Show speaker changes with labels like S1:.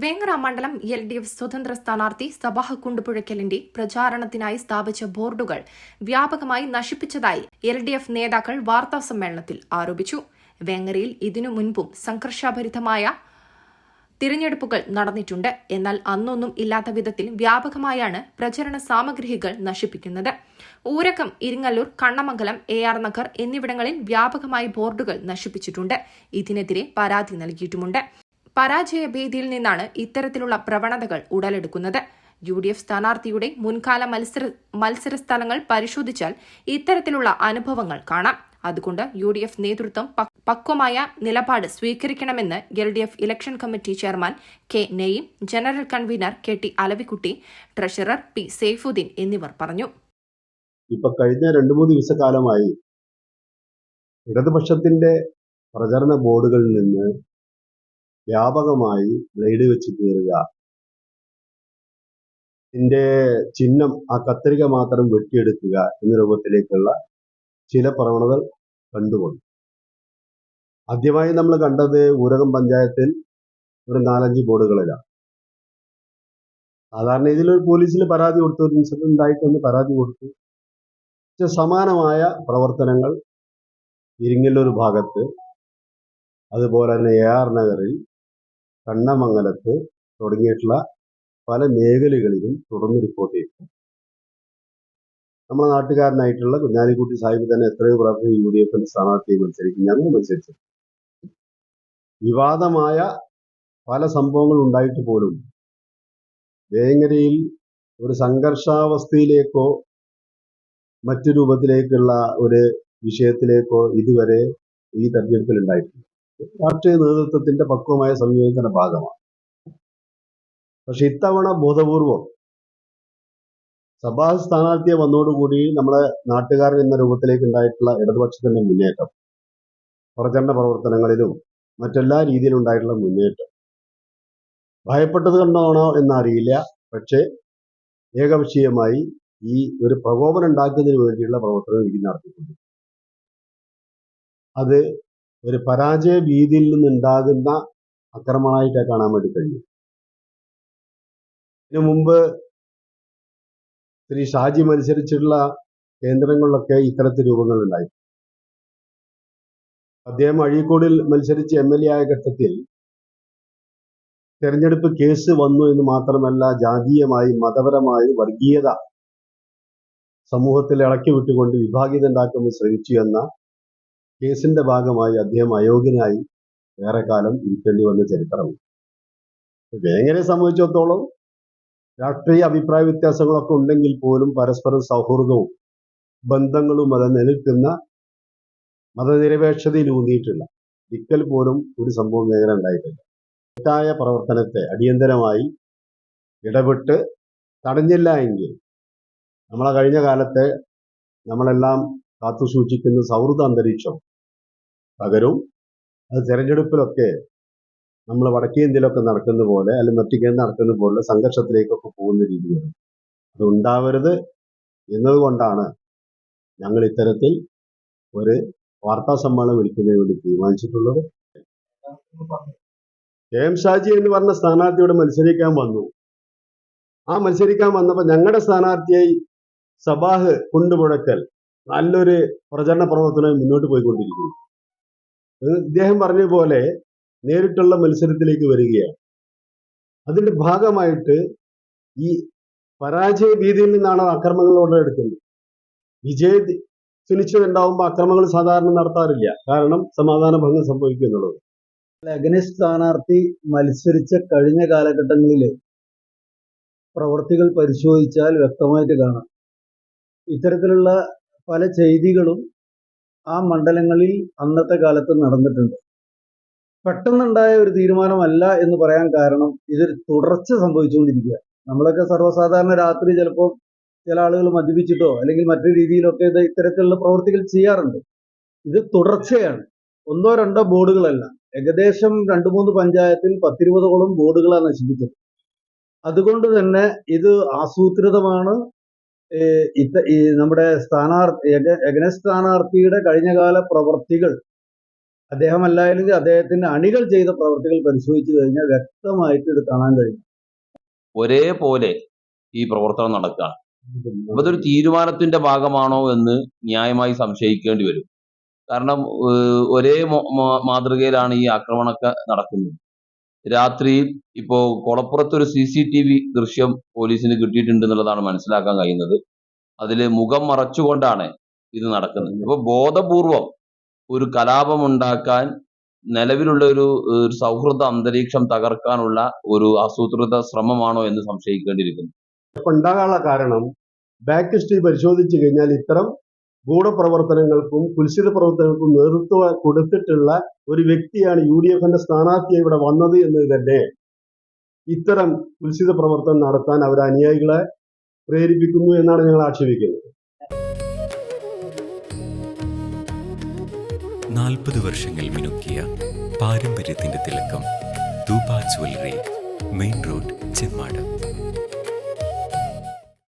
S1: വേങ്ങര മണ്ഡലം LDF സ്വതന്ത്ര സ്ഥാനാർത്ഥി സബാഹ് കുണ്ടുപുഴയ്ക്കലിന്റെ പ്രചാരണത്തിനായി സ്ഥാപിച്ച ബോർഡുകൾ വ്യാപകമായി നശിപ്പിച്ചതായി LDF നേതാക്കൾ വാർത്താസമ്മേളനത്തിൽ ആരോപിച്ചു. വേങ്ങരയിൽ ഇതിനു മുൻപും സംഘർഷഭരിതമായ തിരഞ്ഞെടുപ്പുകൾ നടന്നിട്ടുണ്ട്. എന്നാൽ അന്നൊന്നും ഇല്ലാത്ത വിധത്തിൽ വ്യാപകമായാണ് പ്രചരണ സാമഗ്രികൾ നശിപ്പിക്കുന്നത്. ഊരകം, ഇരിങ്ങല്ലൂർ, കണ്ണമംഗലം, AR നഗർ എന്നിവിടങ്ങളിൽ വ്യാപകമായി ബോർഡുകൾ നശിപ്പിച്ചിട്ടുണ്ട്. ഇതിനെതിരെ പരാതി നൽകിയിട്ടുമുണ്ട്. പരാജയ ഭീതിയിൽ നിന്നാണ് ഇത്തരത്തിലുള്ള പ്രവണതകൾ ഉടലെടുക്കുന്നത്. UDF സ്ഥാനാർത്ഥിയുടെ മുൻകാല മത്സര സ്ഥലങ്ങൾ പരിശോധിച്ചാൽ ഇത്തരത്തിലുള്ള അനുഭവങ്ങൾ കാണാം. അതുകൊണ്ട് UDF നേതൃത്വം പക്വമായ നിലപാട് സ്വീകരിക്കണമെന്ന് LDF election committee chairman K. Naeem, general convener KT Alavikutty, treasurer P. Saifuddin എന്നിവർ പറഞ്ഞു.
S2: ഇപ്പൊ കഴിഞ്ഞ 2-3 ദിവസക്കാലമായി ഇടതുപക്ഷത്തിന്റെ പ്രചരണ ബോർഡുകളിൽ നിന്ന് വ്യാപകമായി ബ്ലേഡ് വെച്ച് കീറുക, ഇതിന്റെ ചിഹ്നം ആ കത്രിക മാത്രം വെട്ടിയെടുക്കുക എന്ന രൂപത്തിലേക്കുള്ള ചില പ്രവണതകൾ കണ്ടുകൊണ്ട് ആദ്യമായി നമ്മൾ കണ്ടത് ഊരകം പഞ്ചായത്തിൽ ഒരു 4-5 ബോർഡുകളിലാണ്. സാധാരണ ഇതിലൊരു പോലീസിൽ പരാതി കൊടുത്തു, ഒരു ഇൻസിഡന്റ് ഉണ്ടായിട്ടൊന്ന് പരാതി കൊടുത്തു. പക്ഷെ സമാനമായ പ്രവർത്തനങ്ങൾ ഇരിങ്ങല്ലൂർ ഭാഗത്ത്, അതുപോലെ തന്നെ AR നഗറിൽ, കണ്ണമംഗലത്ത് തുടങ്ങിയിട്ടുള്ള പല മേഖലകളിലും തുടർന്ന് റിപ്പോർട്ട് ചെയ്തു. നമ്മുടെ നാട്ടുകാരനായിട്ടുള്ള കുഞ്ഞാലിക്കുട്ടി സാഹിബ് തന്നെ എത്രയോ പ്രാവശ്യം UDF സ്ഥാനാർത്ഥിയെ മത്സരിക്കും, ഞങ്ങൾ മത്സരിച്ചു. വിവാദമായ പല സംഭവങ്ങൾ ഉണ്ടായിട്ട് പോലും വേങ്ങരയിൽ ഒരു സംഘർഷാവസ്ഥയിലേക്കോ മറ്റു രൂപത്തിലേക്കുള്ള ഒരു വിഷയത്തിലേക്കോ ഇതുവരെ ഈ തെരഞ്ഞെടുപ്പിൽ ഉണ്ടായിട്ടില്ല. രാഷ്ട്രീയ നേതൃത്വത്തിന്റെ പക്വമായ സംയോജനത്തിന്റെ ഭാഗമാണ്. പക്ഷെ ഇത്തവണ ബോധപൂർവം സഭാ സ്ഥാനാർത്ഥിയെ വന്നതോടുകൂടി നമ്മുടെ നാട്ടുകാരൻ എന്ന രൂപത്തിലേക്ക് ഉണ്ടായിട്ടുള്ള ഇടതുപക്ഷത്തിന്റെ മുന്നേറ്റം, പ്രചരണ പ്രവർത്തനങ്ങളിലും മറ്റെല്ലാ രീതിയിലും ഉണ്ടായിട്ടുള്ള മുന്നേറ്റം ഭയപ്പെട്ടത് കണ്ടാണോ എന്നറിയില്ല. പക്ഷേ ഏകപക്ഷീയമായി ഈ ഒരു പ്രകോപനം ഉണ്ടാക്കുന്നതിന് വേണ്ടിയുള്ള പ്രവർത്തനം ഇത് നടത്തിയിട്ടുണ്ട്. അത് ഒരു പരാജയ ഭീതിയിൽ നിന്നുണ്ടാകുന്ന ആക്രമണമായിട്ടാണ് കാണാൻ വേണ്ടി കഴിയും. ഇതിനു മുമ്പ് ശ്രീ ഷാജി മത്സരിച്ചിട്ടുള്ള കേന്ദ്രങ്ങളിലൊക്കെ ഇത്തരത്തിൽ രൂപങ്ങൾ ഉണ്ടായി. അദ്ദേഹം അഴീക്കോടിൽ മത്സരിച്ച് MLA ആയ ഘട്ടത്തിൽ തെരഞ്ഞെടുപ്പ് കേസ് വന്നു എന്ന് മാത്രമല്ല, ജാതീയമായി, മതപരമായി, വർഗീയത സമൂഹത്തിൽ ഇളക്കി വിട്ടുകൊണ്ട് വിഭാഗീയത ഉണ്ടാക്കുമ്പോൾ ശ്രമിച്ചു എന്ന കേസിന്റെ ഭാഗമായി അദ്ദേഹം അയോഗ്യനായി ഏറെ കാലം ഇരിക്കേണ്ടി വന്ന ചരിത്രമുണ്ട്. വേങ്ങരയെ സംബന്ധിച്ചിടത്തോളം രാഷ്ട്രീയ അഭിപ്രായ വ്യത്യാസങ്ങളൊക്കെ ഉണ്ടെങ്കിൽ പോലും പരസ്പരം സൗഹൃദവും ബന്ധങ്ങളും അത് നിലനിൽക്കുന്ന മതനിരപേക്ഷതയിൽ ഊന്നിയിട്ടുള്ള ഒരിക്കൽ പോലും ഒരു സംഭവം വേങ്ങര ഉണ്ടായിട്ടില്ല. തെറ്റായ പ്രവർത്തനത്തെ അടിയന്തരമായി ഇടപെട്ട് തടഞ്ഞില്ല എങ്കിൽ നമ്മളെ കഴിഞ്ഞ കാലത്തെ നമ്മളെല്ലാം കാത്തു സൂക്ഷിക്കുന്ന സൗഹൃദ അന്തരീക്ഷം പകരും. അത് തെരഞ്ഞെടുപ്പിലൊക്കെ നമ്മൾ വടക്കേ ഇന്ത്യയിലൊക്കെ നടക്കുന്ന പോലെ, അല്ലെങ്കിൽ മറ്റു കേന്ദ്രം നടക്കുന്ന പോലെ സംഘർഷത്തിലേക്കൊക്കെ പോകുന്ന രീതി വരും. അത് ഉണ്ടാവരുത് എന്നതുകൊണ്ടാണ് ഞങ്ങൾ ഇത്തരത്തിൽ ഒരു വാർത്താ സമ്മേളനം വിളിക്കുന്നതിന് വേണ്ടി തീരുമാനിച്ചിട്ടുള്ളത്. KM ഷാജി എന്ന് പറഞ്ഞ സ്ഥാനാർത്ഥിയോട് മത്സരിക്കാൻ വന്നു. ആ മത്സരിക്കാൻ വന്നപ്പോൾ ഞങ്ങളുടെ സ്ഥാനാർത്ഥിയായി സബാഹ് കുണ്ടുപുഴയ്ക്കൽ നല്ലൊരു പ്രചരണ പ്രവർത്തനം മുന്നോട്ട് പോയിക്കൊണ്ടിരിക്കുന്നു. ഇദ്ദേഹം പറഞ്ഞ പോലെ നേരിട്ടുള്ള മത്സരത്തിലേക്ക് വരികയാണ്. അതിന്റെ ഭാഗമായിട്ട് ഈ പരാജയ ഭീതിയിൽ നിന്നാണ് അക്രമങ്ങൾ ഉടലെടുക്കുന്നത്. വിജയ സുനിശ്ചിതമുണ്ടാവുമ്പോൾ അക്രമങ്ങൾ സാധാരണ നടത്താറില്ല, കാരണം സമാധാന ഭംഗം സംഭവിക്കും എന്നുള്ളത്.
S3: അഗനിസ്റ്റ് സ്ഥാനാർത്ഥി മത്സരിച്ച കഴിഞ്ഞ കാലഘട്ടങ്ങളിലെ പ്രവർത്തികൾ പരിശോധിച്ചാൽ വ്യക്തമായിട്ട് കാണാം. ഇത്തരത്തിലുള്ള പല ചെയ്തികളും ആ മണ്ഡലങ്ങളിൽ അന്നത്തെ കാലത്ത് നടന്നിട്ടുണ്ട്. പെട്ടെന്നുണ്ടായ ഒരു തീരുമാനമല്ല എന്ന് പറയാൻ കാരണം ഇതൊരു തുടർച്ച സംഭവിച്ചുകൊണ്ടിരിക്കുക. നമ്മളൊക്കെ സർവ്വസാധാരണ രാത്രി ചിലപ്പോൾ ചില ആളുകൾ മദ്യപിച്ചിട്ടോ അല്ലെങ്കിൽ മറ്റു രീതിയിലൊക്കെ ഇത്തരത്തിലുള്ള പ്രവൃത്തികൾ ചെയ്യാറുണ്ട്. ഇത് തുടർച്ചയാണ്. 1-2 ബോർഡുകളല്ല, ഏകദേശം 2-3 പഞ്ചായത്തിൽ 10-20ഓളം ബോർഡുകളാണ് നശിപ്പിച്ചത്. അതുകൊണ്ട് തന്നെ ഇത് ആസൂത്രിതമാണ്. നമ്മുടെ സ്ഥാനാർത്ഥിയുടെ കഴിഞ്ഞകാല പ്രവർത്തികൾ അദ്ദേഹമല്ലായിരുന്നെങ്കിൽ അദ്ദേഹത്തിന്റെ അണികൾ ചെയ്ത പ്രവർത്തികൾ പരിശോധിച്ചു കഴിഞ്ഞാൽ വ്യക്തമായിട്ട് ഇത് കാണാൻ കഴിയും.
S4: ഒരേപോലെ ഈ പ്രവർത്തനം നടക്കുകയാണ്. അപ്പൊ ഇതൊരു തീരുമാനത്തിന്റെ ഭാഗമാണോ എന്ന് ന്യായമായി സംശയിക്കേണ്ടി വരും. കാരണം ഒരേ മാതൃകയിലാണ് ഈ ആക്രമണമൊക്കെ നടക്കുന്നത്. രാത്രിയിൽ ഇപ്പോ കൊളപ്പുറത്തൊരു CCTV ദൃശ്യം പോലീസിന് കിട്ടിയിട്ടുണ്ട് എന്നുള്ളതാണ് മനസ്സിലാക്കാൻ കഴിയുന്നത്. അതിൽ മുഖം മറച്ചുകൊണ്ടാണ് ഇത് നടക്കുന്നത്. അപ്പൊ ബോധപൂർവം ഒരു കലാപമുണ്ടാക്കാൻ, നിലവിലുള്ള ഒരു സൗഹൃദ അന്തരീക്ഷം തകർക്കാനുള്ള ഒരു ആസൂത്രിത ശ്രമമാണോ എന്ന് സംശയിക്കേണ്ടിയിരിക്കുന്നു.
S2: ഇപ്പൊ ഉണ്ടാകാനുള്ള കാരണം ബാക്ക് ഹിസ്റ്ററി പരിശോധിച്ചു കഴിഞ്ഞാൽ ഇത്തരം ഗൂഢപ്രവർത്തനങ്ങൾക്കും കുൽസിത പ്രവർത്തനങ്ങൾക്കും നേതൃത്വം കൊടുത്തിട്ടുള്ള ഒരു വ്യക്തിയാണ് UDFന്റെ സ്ഥാനാർത്ഥിയെ ഇവിടെ വന്നത് എന്ന് തന്നെ ഇത്തരം കുൽസിത പ്രവർത്തനം നടത്താൻ അവർ അനുയായികളെ പ്രേരിപ്പിക്കുന്നു എന്നാണ് ഞങ്ങൾ ആക്ഷേപിക്കുന്നത്.
S5: 40 വർഷങ്ങൾ മിനുക്കിയ പാരമ്പര്യത്തിന്റെ തിളക്കം Thooba jewellery, main road, Chemmad.